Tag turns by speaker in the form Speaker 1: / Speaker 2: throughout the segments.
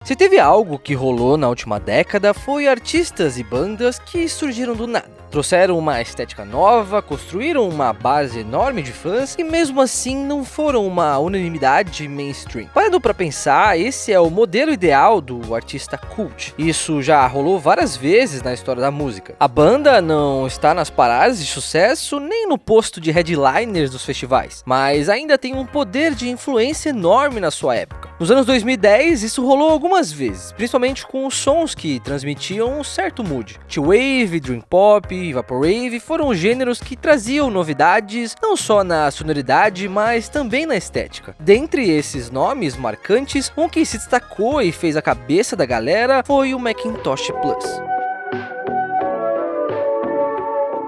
Speaker 1: Se teve algo que rolou na última década, foi artistas e bandas que surgiram do nada. Trouxeram uma estética nova, construíram uma base enorme de fãs e mesmo assim não foram uma unanimidade mainstream. Parando pra pensar, esse é o modelo ideal do artista cult. Isso já rolou várias vezes na história da música. A banda não está nas paradas de sucesso nem no posto de headliners dos festivais, mas ainda tem um poder de influência enorme na sua época. Nos anos 2010, isso rolou algumas vezes, principalmente com os sons que transmitiam um certo mood. T-Wave, Dream Pop e Vaporwave foram gêneros que traziam novidades não só na sonoridade, mas também na estética. Dentre esses nomes marcantes, um que se destacou e fez a cabeça da galera foi o Macintosh Plus.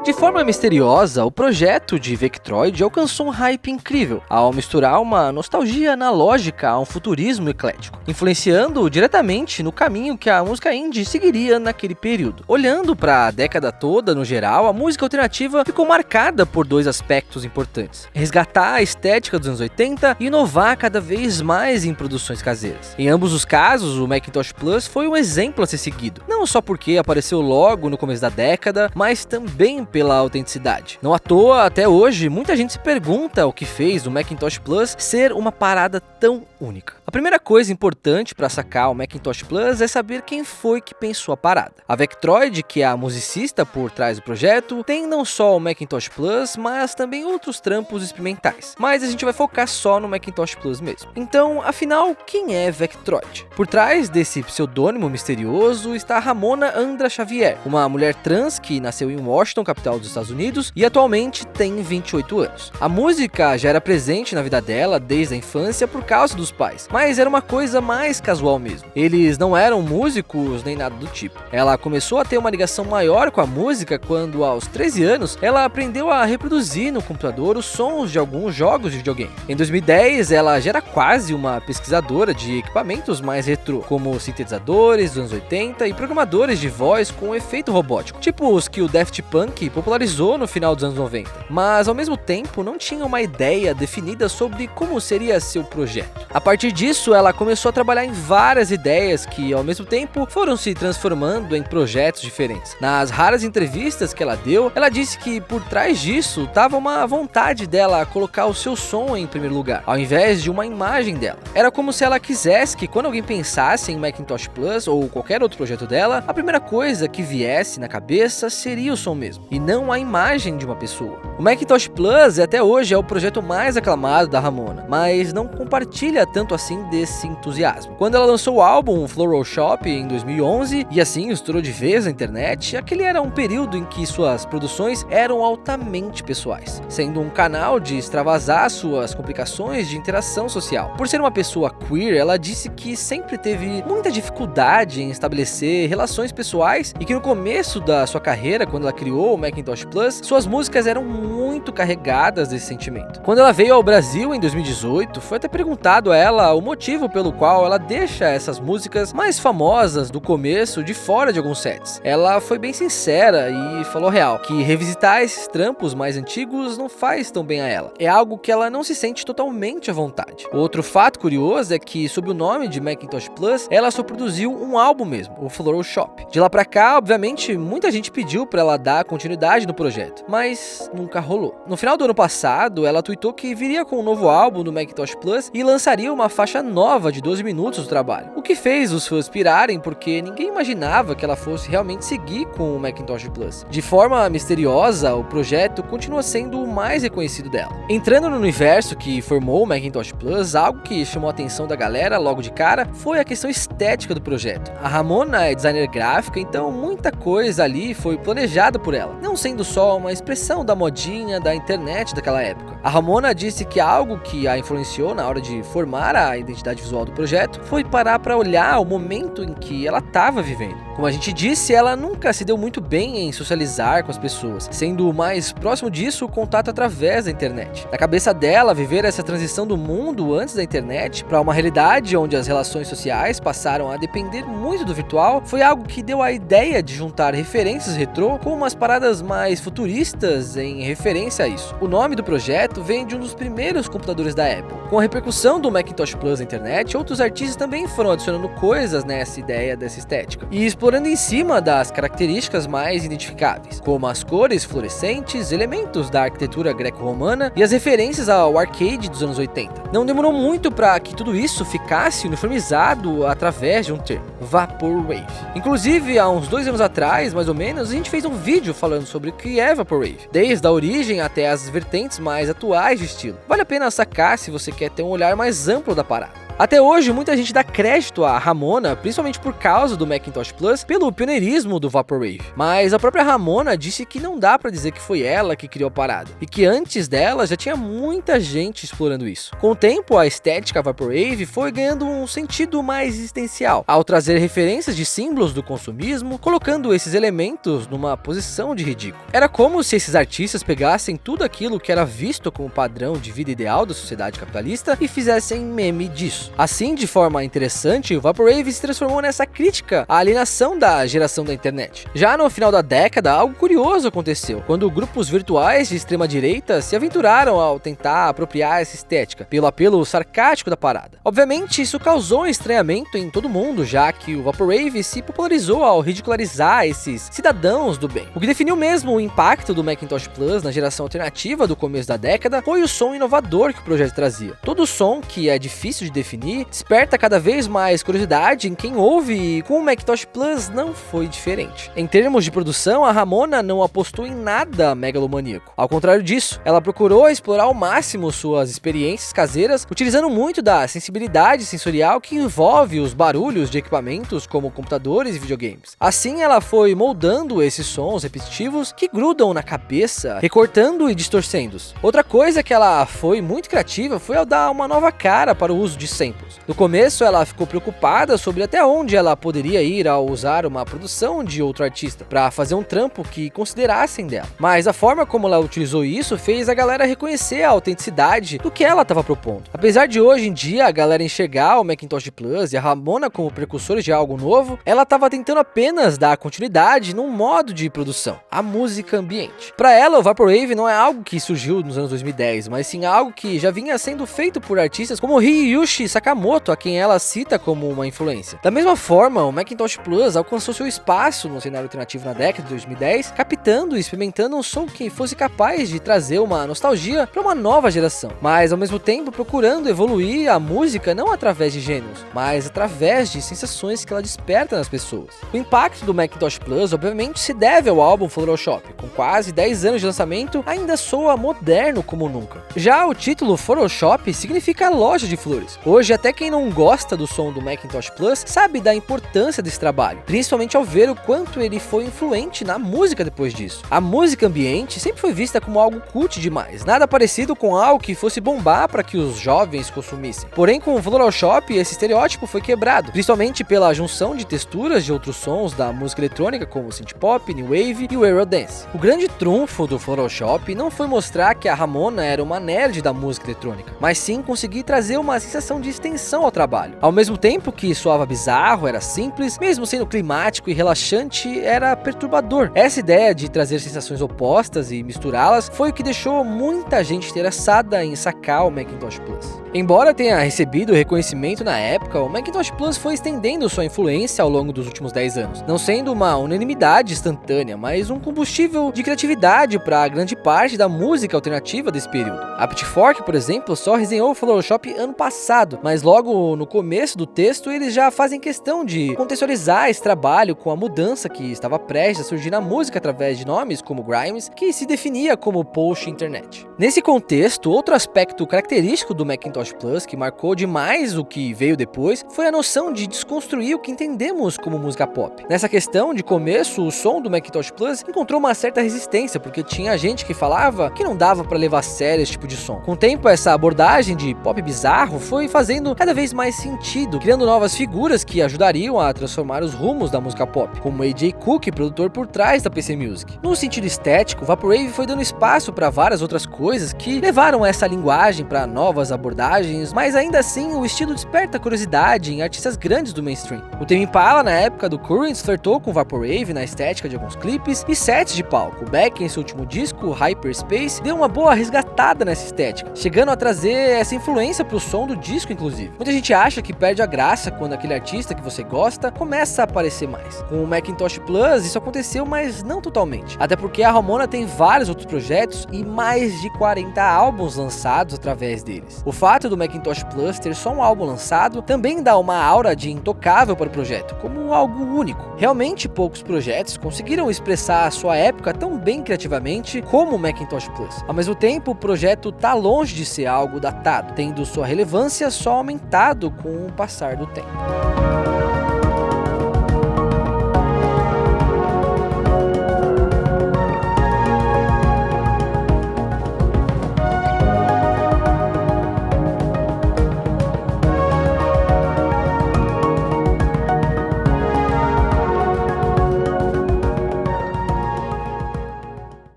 Speaker 1: De forma misteriosa, o projeto de Vectroid alcançou um hype incrível, ao misturar uma nostalgia analógica a um futurismo eclético, influenciando diretamente no caminho que a música indie seguiria naquele período. Olhando para a década toda, no geral, a música alternativa ficou marcada por dois aspectos importantes: resgatar a estética dos anos 80 e inovar cada vez mais em produções caseiras. Em ambos os casos, o Macintosh Plus foi um exemplo a ser seguido, não só porque apareceu logo no começo da década, mas também pela autenticidade. Não à toa, até hoje, muita gente se pergunta o que fez o Macintosh Plus ser uma parada tão única. A primeira coisa importante para sacar o Macintosh Plus é saber quem foi que pensou a parada. A Vectroid, que é a musicista por trás do projeto, tem não só o Macintosh Plus, mas também outros trampos experimentais. Mas a gente vai focar só no Macintosh Plus mesmo. Então, afinal, quem é Vectroid? Por trás desse pseudônimo misterioso está Ramona Andra Xavier, uma mulher trans que nasceu em Washington, capital dos Estados Unidos, e atualmente tem 28 anos. A música já era presente na vida dela desde a infância por causa dos pais, mas era uma coisa mais casual mesmo. Eles não eram músicos nem nada do tipo. Ela começou a ter uma ligação maior com a música quando, aos 13 anos, ela aprendeu a reproduzir no computador os sons de alguns jogos de videogame. Em 2010, ela já era quase uma pesquisadora de equipamentos mais retrô, como sintetizadores dos anos 80 e programadores de voz com efeito robótico, tipo os que o Daft Punk popularizou no final dos anos 90, mas ao mesmo tempo não tinha uma ideia definida sobre como seria seu projeto. A partir disso, ela começou a trabalhar em várias ideias que ao mesmo tempo foram se transformando em projetos diferentes. Nas raras entrevistas que ela deu, ela disse que por trás disso estava uma vontade dela colocar o seu som em primeiro lugar, ao invés de uma imagem dela. Era como se ela quisesse que quando alguém pensasse em Macintosh Plus ou qualquer outro projeto dela, a primeira coisa que viesse na cabeça seria o som mesmo, e não a imagem de uma pessoa. O Macintosh Plus até hoje é o projeto mais aclamado da Ramona, mas não compartilha tanto assim desse entusiasmo. Quando ela lançou o álbum Floral Shop em 2011 e assim estourou de vez na internet, aquele era um período em que suas produções eram altamente pessoais, sendo um canal de extravasar suas complicações de interação social. Por ser uma pessoa queer, ela disse que sempre teve muita dificuldade em estabelecer relações pessoais e que no começo da sua carreira, quando ela criou o Macintosh Plus, suas músicas eram muito carregadas desse sentimento. Quando ela veio ao Brasil em 2018, foi até perguntado a ela o motivo pelo qual ela deixa essas músicas mais famosas do começo de fora de alguns sets. Ela foi bem sincera e falou real, que revisitar esses trampos mais antigos não faz tão bem a ela. É algo que ela não se sente totalmente à vontade. Outro fato curioso é que, sob o nome de Macintosh Plus, ela só produziu um álbum mesmo, o Floral Shop. De lá pra cá, obviamente, muita gente pediu pra ela dar continuidade no projeto, mas nunca rolou. No final do ano passado, ela tweetou que viria com um novo álbum do Macintosh Plus e lançaria uma faixa nova de 12 minutos do trabalho, o que fez os fãs pirarem porque ninguém imaginava que ela fosse realmente seguir com o Macintosh Plus. De forma misteriosa, o projeto continua sendo o mais reconhecido dela. Entrando no universo que formou o Macintosh Plus, algo que chamou a atenção da galera logo de cara foi a questão estética do projeto. A Ramona é designer gráfica, então muita coisa ali foi planejada por ela, não sendo só uma expressão da modinha da internet daquela época. A Ramona disse que algo que a influenciou na hora de formar a identidade visual do projeto foi parar para olhar o momento em que ela estava vivendo. Como a gente disse, ela nunca se deu muito bem em socializar com as pessoas, sendo o mais próximo disso o contato através da internet. Na cabeça dela, viver essa transição do mundo antes da internet para uma realidade onde as relações sociais passaram a depender muito do virtual foi algo que deu a ideia de juntar referências retrô com umas paradas mais futuristas em referência a isso. O nome do projeto vem de um dos primeiros computadores da Apple. Com a repercussão do Macintosh Plus na internet, outros artistas também foram adicionando coisas nessa ideia dessa estética e explorando em cima das características mais identificáveis, como as cores fluorescentes, elementos da arquitetura greco-romana e as referências ao arcade dos anos 80. Não demorou muito para que tudo isso ficasse uniformizado através de um termo: Vaporwave. Inclusive, há uns 2 anos atrás, mais ou menos, a gente fez um vídeo falando sobre o que é Vaporwave, desde a origem até as vertentes mais atuais do estilo. Vale a pena sacar se você quer ter um olhar mais amplo da parada. Até hoje, muita gente dá crédito a Ramona, principalmente por causa do Macintosh Plus, pelo pioneirismo do Vaporwave. Mas a própria Ramona disse que não dá pra dizer que foi ela que criou a parada, e que antes dela já tinha muita gente explorando isso. Com o tempo, a estética Vaporwave foi ganhando um sentido mais existencial, ao trazer referências de símbolos do consumismo, colocando esses elementos numa posição de ridículo. Era como se esses artistas pegassem tudo aquilo que era visto como padrão de vida ideal da sociedade capitalista e fizessem meme disso. Assim, de forma interessante, o Vaporwave se transformou nessa crítica à alienação da geração da internet. Já no final da década, algo curioso aconteceu, quando grupos virtuais de extrema direita se aventuraram ao tentar apropriar essa estética, pelo apelo sarcástico da parada. Obviamente, isso causou um estranhamento em todo mundo, já que o Vaporwave se popularizou ao ridicularizar esses cidadãos do bem. O que definiu mesmo o impacto do Macintosh Plus na geração alternativa do começo da década foi o som inovador que o projeto trazia. Todo som que é difícil de definir desperta cada vez mais curiosidade em quem ouve, e com o Macintosh Plus não foi diferente. Em termos de produção, a Ramona não apostou em nada megalomaníaco. Ao contrário disso, ela procurou explorar ao máximo suas experiências caseiras, utilizando muito da sensibilidade sensorial que envolve os barulhos de equipamentos como computadores e videogames. Assim, ela foi moldando esses sons repetitivos que grudam na cabeça, recortando e distorcendo-os. Outra coisa que ela foi muito criativa foi ao dar uma nova cara para o uso de samples. No começo, ela ficou preocupada sobre até onde ela poderia ir ao usar uma produção de outro artista para fazer um trampo que considerassem dela. Mas a forma como ela utilizou isso fez a galera reconhecer a autenticidade do que ela estava propondo. Apesar de hoje em dia a galera enxergar o Macintosh Plus e a Ramona como precursores de algo novo, ela estava tentando apenas dar continuidade num modo de produção: a música ambiente. Para ela, o Vaporwave não é algo que surgiu nos anos 2010, mas sim algo que já vinha sendo feito por artistas como Ryuichi Sakamoto, a quem ela cita como uma influência. Da mesma forma, o Macintosh Plus alcançou seu espaço no cenário alternativo na década de 2010, captando e experimentando um som que fosse capaz de trazer uma nostalgia para uma nova geração, mas ao mesmo tempo procurando evoluir a música não através de gêneros, mas através de sensações que ela desperta nas pessoas. O impacto do Macintosh Plus obviamente se deve ao álbum Photoshop. Com quase 10 anos de lançamento, ainda soa moderno como nunca. Já o título Photoshop significa loja de flores. Hoje, até quem não gosta do som do Macintosh Plus sabe da importância desse trabalho, principalmente ao ver o quanto ele foi influente na música depois disso. A música ambiente sempre foi vista como algo cult demais, nada parecido com algo que fosse bombar para que os jovens consumissem. Porém, com o Photoshop, esse estereótipo foi quebrado, principalmente pela junção de texturas de outros sons da música eletrônica, como o synthpop, new wave e o eurodance. O grande trunfo do Photoshop não foi mostrar que a Ramona era uma nerd da música eletrônica, mas sim conseguir trazer uma sensação de extensão ao trabalho. Ao mesmo tempo que soava bizarro, era simples, mesmo sendo climático e relaxante, era perturbador. Essa ideia de trazer sensações opostas e misturá-las foi o que deixou muita gente interessada em sacar o Macintosh Plus. Embora tenha recebido reconhecimento na época, o Macintosh Plus foi estendendo sua influência ao longo dos últimos 10 anos, não sendo uma unanimidade instantânea, mas um combustível de criatividade para grande parte da música alternativa desse período. A Pitchfork, por exemplo, só resenhou o Photoshop ano passado, mas logo no começo do texto eles já fazem questão de contextualizar esse trabalho com a mudança que estava prestes a surgir na música através de nomes como Grimes, que se definia como post-internet. Nesse contexto, outro aspecto característico do Macintosh Plus que marcou demais o que veio depois foi a noção de desconstruir o que entendemos como música pop. Nessa questão, de começo, o som do Macintosh Plus encontrou uma certa resistência, porque tinha gente que falava que não dava para levar a sério esse tipo de som. Com o tempo, essa abordagem de pop bizarro foi fazendo cada vez mais sentido, criando novas figuras que ajudariam a transformar os rumos da música pop, como AJ Cook, produtor por trás da PC Music. No sentido estético, Vaporwave foi dando espaço para várias outras coisas que levaram essa linguagem para novas abordagens vantagens, mas ainda assim o estilo desperta curiosidade em artistas grandes do mainstream. O Tame Impala, na época do Currents, flertou com Vaporwave na estética de alguns clipes e sets de palco. O Beck, em seu último disco, Hyperspace, deu uma boa resgatada nessa estética, chegando a trazer essa influência pro som do disco, inclusive. Muita gente acha que perde a graça quando aquele artista que você gosta começa a aparecer mais. Com o Macintosh Plus, isso aconteceu, mas não totalmente. Até porque a Ramona tem vários outros projetos e mais de 40 álbuns lançados através deles. O fato do Macintosh Plus ter só um álbum lançado também dá uma aura de intocável para o projeto, como algo único. Realmente poucos projetos conseguiram expressar a sua época tão bem criativamente como o Macintosh Plus. Ao mesmo tempo, o projeto tá longe de ser algo datado, tendo sua relevância só aumentado com o passar do tempo.